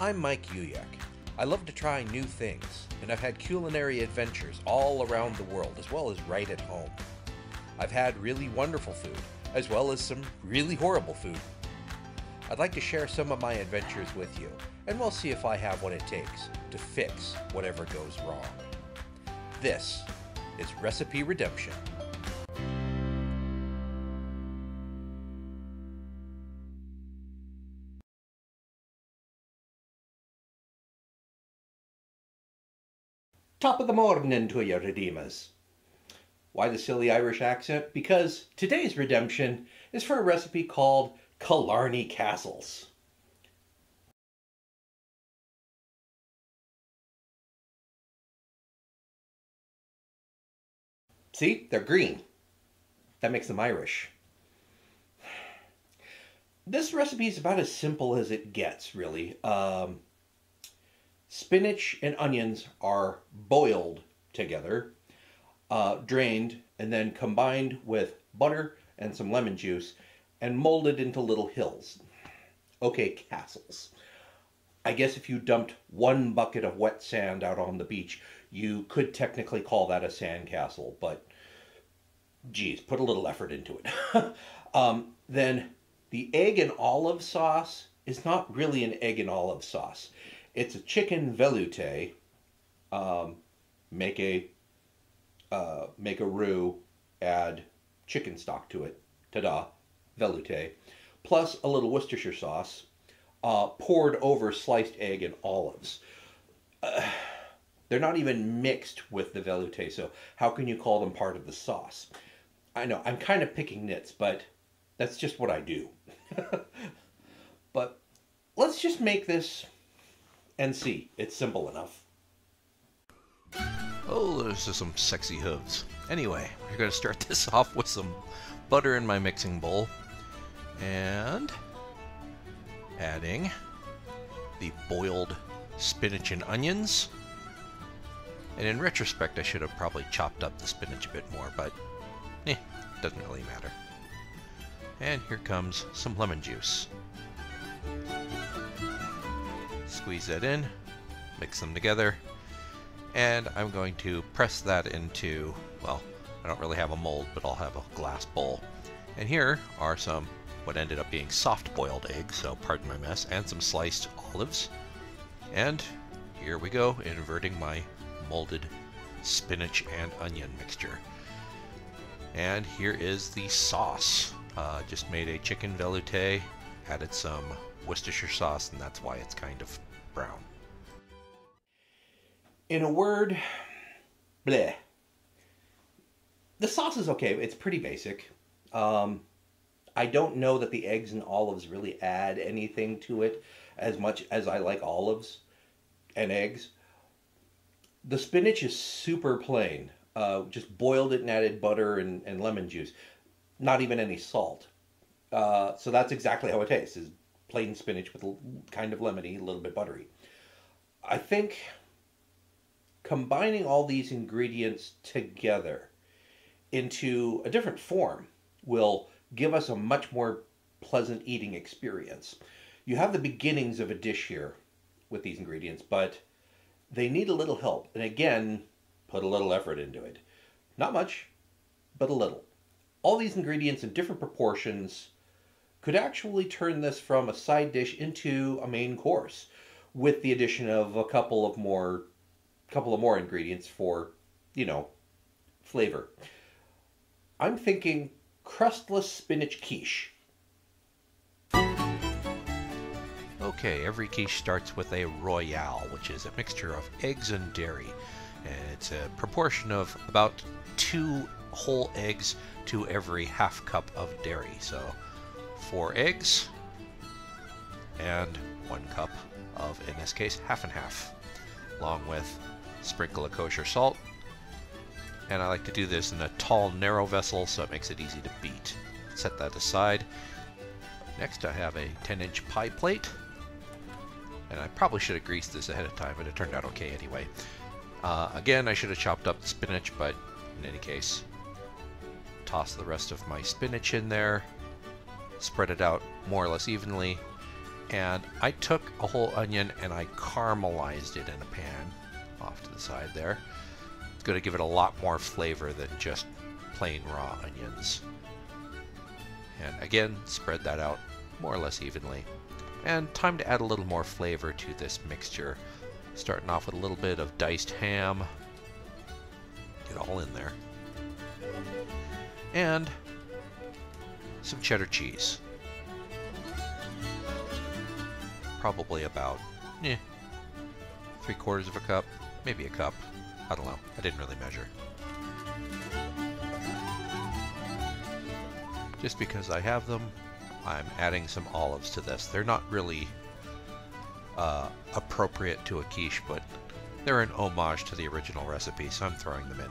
I'm Mike Uyak. I love to try new things, and I've had culinary adventures all around the world, as well as right at home. I've had really wonderful food, as well as some really horrible food. I'd like to share some of my adventures with you, and we'll see if I have what it takes to fix whatever goes wrong. This is Recipe Redemption. Top of the morning to you, Redeemers. Why the silly Irish accent? Because today's redemption is for a recipe called Killarney Castles. See, they're green. That makes them Irish. This recipe is about as simple as it gets, really. Spinach and onions are boiled together, drained, and then combined with butter and some lemon juice and molded into little hills. Okay, castles. I guess if you dumped one bucket of wet sand out on the beach, you could technically call that a sandcastle, but geez, put a little effort into it. Then the egg and olive sauce is not really an egg and olive sauce. It's a chicken velouté. Make a roux, add chicken stock to it. Ta-da, velouté. Plus a little Worcestershire sauce, poured over sliced egg and olives. They're not even mixed with the velouté, so how can you call them part of the sauce? I know, I'm kind of picking nits, but that's just what I do. But let's just make this and see. It's simple enough. Oh, those are some sexy hooves. Anyway, we're going to start this off with some butter in my mixing bowl. And adding the boiled spinach and onions. And in retrospect, I should have probably chopped up the spinach a bit more, but doesn't really matter. And here comes some lemon juice. Squeeze that in, mix them together, and I'm going to press that into, well, I don't really have a mold, but I'll have a glass bowl. And here are some what ended up being soft boiled eggs, so pardon my mess, and some sliced olives. And here we go, inverting my molded spinach and onion mixture. And here is the sauce. Just made a chicken velouté, added some Worcestershire sauce, and that's why it's kind of brown. In a word, bleh. The sauce is okay. It's pretty basic. I don't know that the eggs and olives really add anything to it as much as I like olives and eggs. The spinach is super plain. Just boiled it and added butter and lemon juice. Not even any salt. So that's exactly how it tastes, is plain spinach with kind of lemony, a little bit buttery. I think combining all these ingredients together into a different form will give us a much more pleasant eating experience. You have the beginnings of a dish here with these ingredients, but they need a little help. And again, put a little effort into it. Not much, but a little. All these ingredients in different proportions could actually turn this from a side dish into a main course, with the addition of a couple of more ingredients for, flavor. I'm thinking crustless spinach quiche. Okay, every quiche starts with a royale, which is a mixture of eggs and dairy. And it's a proportion of about 2 whole eggs to every half cup of dairy. So 4 eggs and 1 cup of, in this case, half and half, along with a sprinkle of kosher salt. And I like to do this in a tall, narrow vessel so it makes it easy to beat. Set that aside. Next I have a 10-inch pie plate. And I probably should have greased this ahead of time, but it turned out okay anyway. Again, I should have chopped up the spinach, but in any case, toss the rest of my spinach in there, spread it out more or less evenly, And I took a whole onion and I caramelized it in a pan off to the side there. It's going to give it a lot more flavor than just plain raw onions. And again, spread that out more or less evenly. And time to add a little more flavor to this mixture. Starting off with a little bit of diced ham. Get all in there. And some cheddar cheese. Probably about 3/4 of a cup, maybe a cup. I don't know. I didn't really measure. Just because I have them, I'm adding some olives to this. They're not really appropriate to a quiche, but they're an homage to the original recipe, so I'm throwing them in.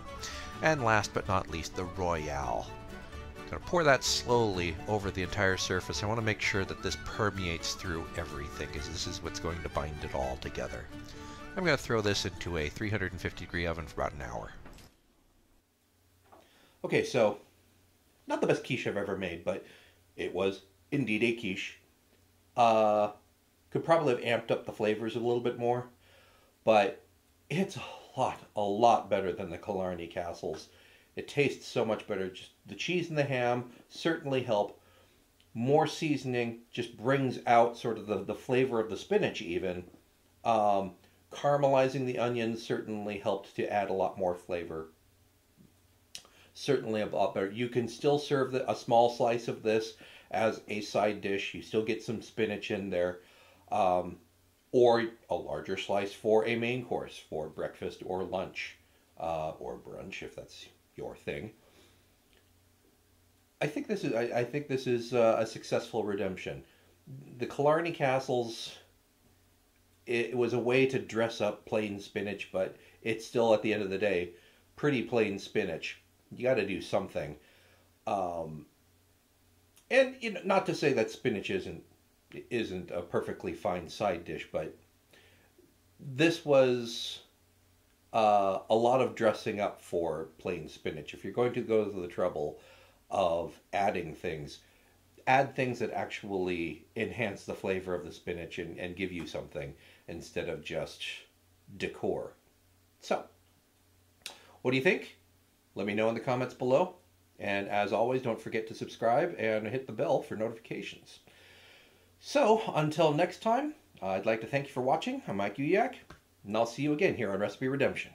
And last but not least, the Royale. I'm going to pour that slowly over the entire surface. I want to make sure that this permeates through everything, as this is what's going to bind it all together. I'm going to throw this into a 350-degree oven for about an hour. Okay, so not the best quiche I've ever made, but it was indeed a quiche. Could probably have amped up the flavors a little bit more, but it's a lot better than the Killarney Castles. It tastes so much better. Just the cheese and the ham certainly help. More seasoning just brings out sort of the flavor of the spinach even. Caramelizing the onions certainly helped to add a lot more flavor. Certainly a lot better. You can still serve a small slice of this as a side dish. You still get some spinach in there. Or a larger slice for a main course for breakfast or lunch or brunch if that's your thing. I think this is a successful redemption. The Killarney Castles, it was a way to dress up plain spinach, but it's still at the end of the day pretty plain spinach. You got to do something. And not to say that spinach isn't a perfectly fine side dish, but this was a lot of dressing up for plain spinach. If you're going to go to the trouble of adding things, add things that actually enhance the flavor of the spinach and give you something instead of just decor. So, what do you think? Let me know in the comments below. And as always, don't forget to subscribe and hit the bell for notifications. So, until next time, I'd like to thank you for watching. I'm Mike Uyak, and I'll see you again here on Recipe Redemption.